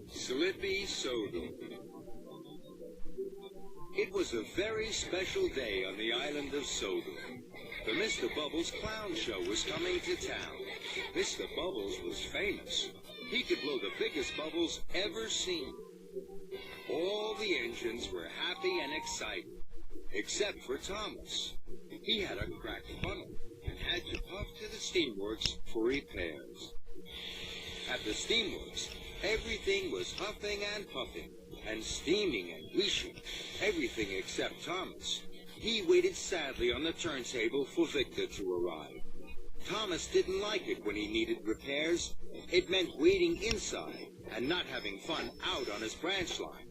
Slippy Sodor. It was a very special day on the island of Sodor. The Mr. Bubbles clown show was coming to town. Mr. Bubbles was famous. He could blow the biggest bubbles ever seen. All the engines were happy and excited, except for Thomas. He had a cracked funnel and had to puff to the steamworks for repairs. At the steamworks, everything was huffing and puffing, and steaming and wheeshing, everything except Thomas. He waited sadly on the turntable for Victor to arrive. Thomas didn't like it when he needed repairs. It meant waiting inside and not having fun out on his branch line.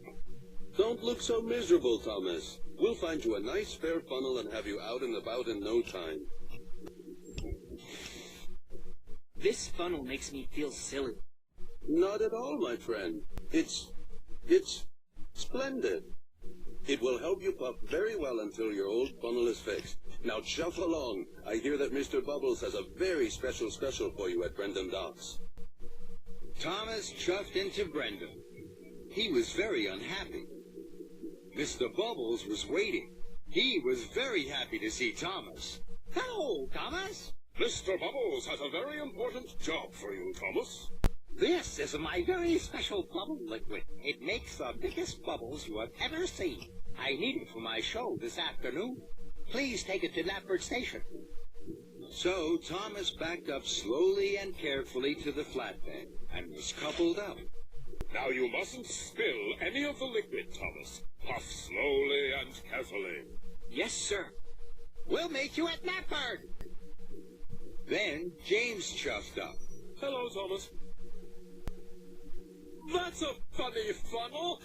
Don't look so miserable, Thomas. We'll find you a nice spare funnel and have you out and about in no time. This funnel makes me feel silly. Not at all, my friend. It's splendid. It will help you puff very well until your old funnel is fixed. Now chuff along. I hear that Mr. Bubbles has a very special for you at Brendan Docks. Thomas chuffed into Brendan. He was very unhappy. Mr. Bubbles was waiting. He was very happy to see Thomas. Hello, Thomas. Mr. Bubbles has a very important job for you, Thomas. This is my very special bubble liquid. It makes the biggest bubbles you have ever seen. I need it for my show this afternoon. Please take it to Knapford Station. So Thomas backed up slowly and carefully to the flatbed and was coupled up. Now you mustn't spill any of the liquid, Thomas. Puff slowly and carefully. Yes, sir. We'll meet you at Knapford. Then James chuffed up. Hello, Thomas. That's a funny funnel.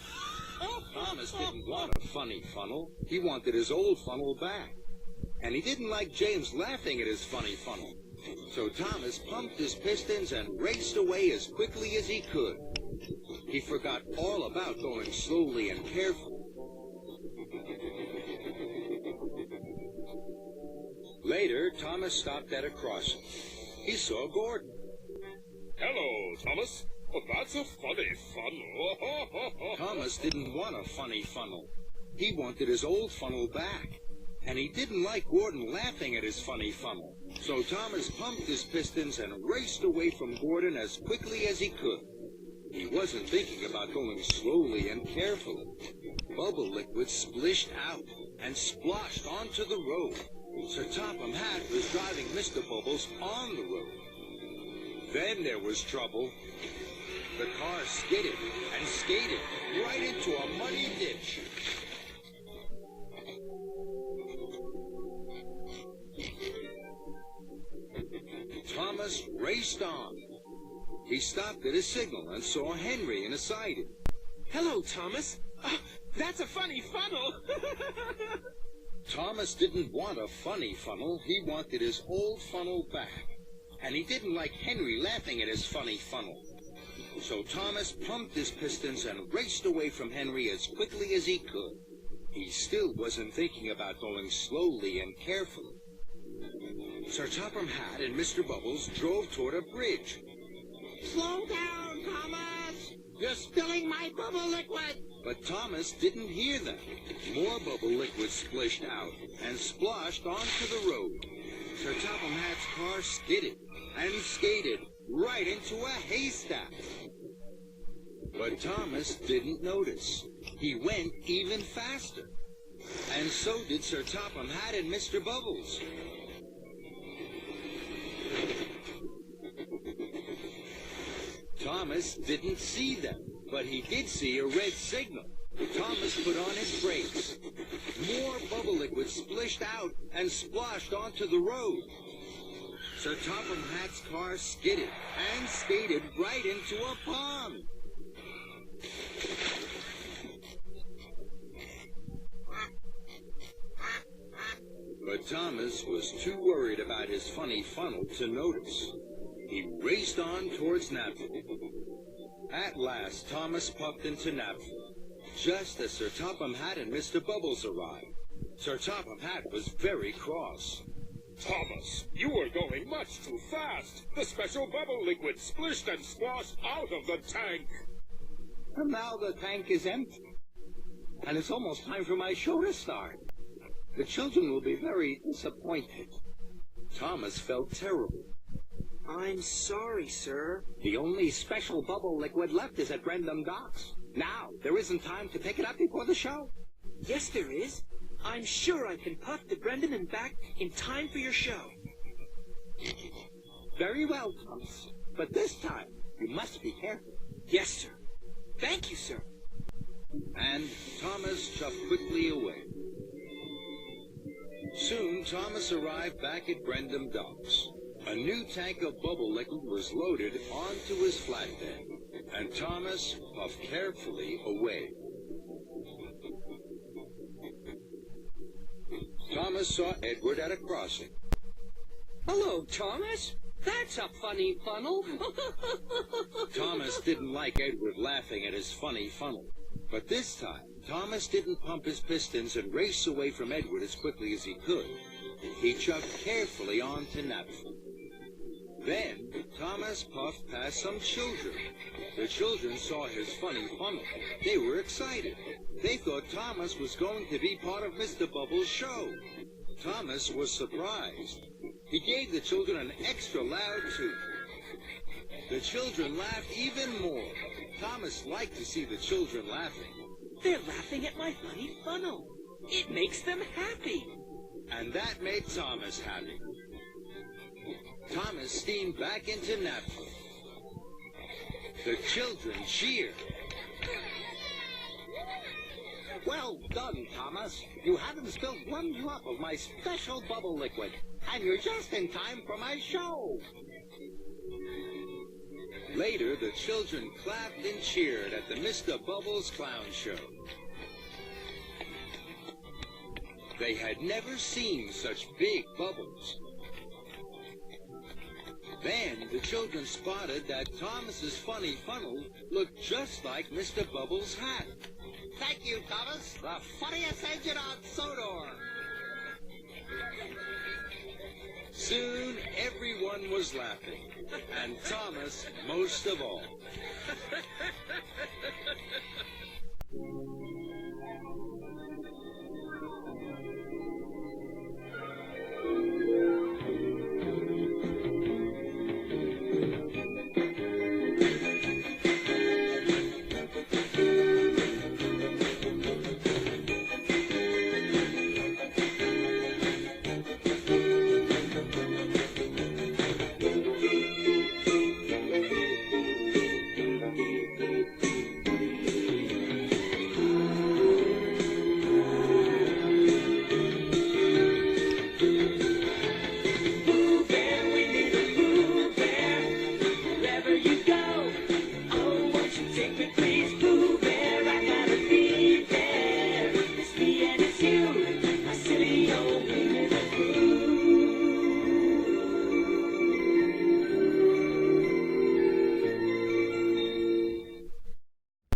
Thomas didn't want a funny funnel. He wanted his old funnel back. And he didn't like James laughing at his funny funnel. So Thomas pumped his pistons and raced away as quickly as he could. He forgot all about going slowly and carefully. Later, Thomas stopped at a crossing. He saw Gordon. Hello, Thomas. Oh, that's a funny funnel. Thomas didn't want a funny funnel. He wanted his old funnel back. And he didn't like Gordon laughing at his funny funnel. So Thomas pumped his pistons and raced away from Gordon as quickly as he could. He wasn't thinking about going slowly and carefully. Bubble liquid splished out and sploshed onto the road. Sir Topham Hatt was driving Mr. Bubbles on the road. Then there was trouble. The car skidded and skated right into a muddy ditch. Thomas raced on. He stopped at a signal and saw Henry in a siding. Hello, Thomas. That's a funny funnel. Thomas didn't want a funny funnel. He wanted his old funnel back. And he didn't like Henry laughing at his funny funnel. So Thomas pumped his pistons and raced away from Henry as quickly as he could. He still wasn't thinking about going slowly and carefully. Sir Topham Hatt and Mr. Bubbles drove toward a bridge. Slow down, Thomas. You're spilling my bubble liquid. But Thomas didn't hear them. More bubble liquid splished out and splashed onto the road. Sir Topham Hatt's car skidded and skated right into a haystack. But Thomas didn't notice. He went even faster. And so did Sir Topham Hatt and Mr. Bubbles. Thomas didn't see them, but he did see a red signal. Thomas put on his brakes. More bubble liquid splished out and splashed onto the road. Sir Topham Hatt's car skidded and skated right into a pond. But Thomas was too worried about his funny funnel to notice. He raced on towards Napville. At last, Thomas puffed into Napville, just as Sir Topham Hatt and Mr. Bubbles arrived. Sir Topham Hatt was very cross. Thomas, you are going much too fast. The special bubble liquid splished and splashed out of the tank. And now the tank is empty. And it's almost time for my show to start. The children will be very disappointed. Thomas felt terrible. I'm sorry, sir. The only special bubble liquid left is at Brendam Docks. Now, there isn't time to pick it up before the show. Yes, there is. I'm sure I can puff to Brendan and back in time for your show. Very well, Thomas. But this time, you must be careful. Yes, sir. Thank you, sir. And Thomas chuffed quickly away. Soon, Thomas arrived back at Brendam Docks. A new tank of bubble liquid was loaded onto his flatbed, and Thomas puffed carefully away. Thomas saw Edward at a crossing. Hello, Thomas. That's a funny funnel. Thomas didn't like Edward laughing at his funny funnel. But this time, Thomas didn't pump his pistons and race away from Edward as quickly as he could. He chugged carefully on to Napville. Then, Thomas puffed past some children. The children saw his funny funnel. They were excited. They thought Thomas was going to be part of Mr. Bubbles' show. Thomas was surprised. He gave the children an extra loud toot. The children laughed even more. Thomas liked to see the children laughing. They're laughing at my funny funnel. It makes them happy. And that made Thomas happy. Thomas steamed back into Napville. The children cheered. Well done, Thomas. You haven't spilled one drop of my special bubble liquid. And you're just in time for my show. Later, the children clapped and cheered at the Mr. Bubbles Clown Show. They had never seen such big bubbles. Then the children spotted that Thomas's funny funnel looked just like Mr. Bubbles' hat. Thank you, Thomas. The funniest engine on Sodor. Soon everyone was laughing, and Thomas most of all.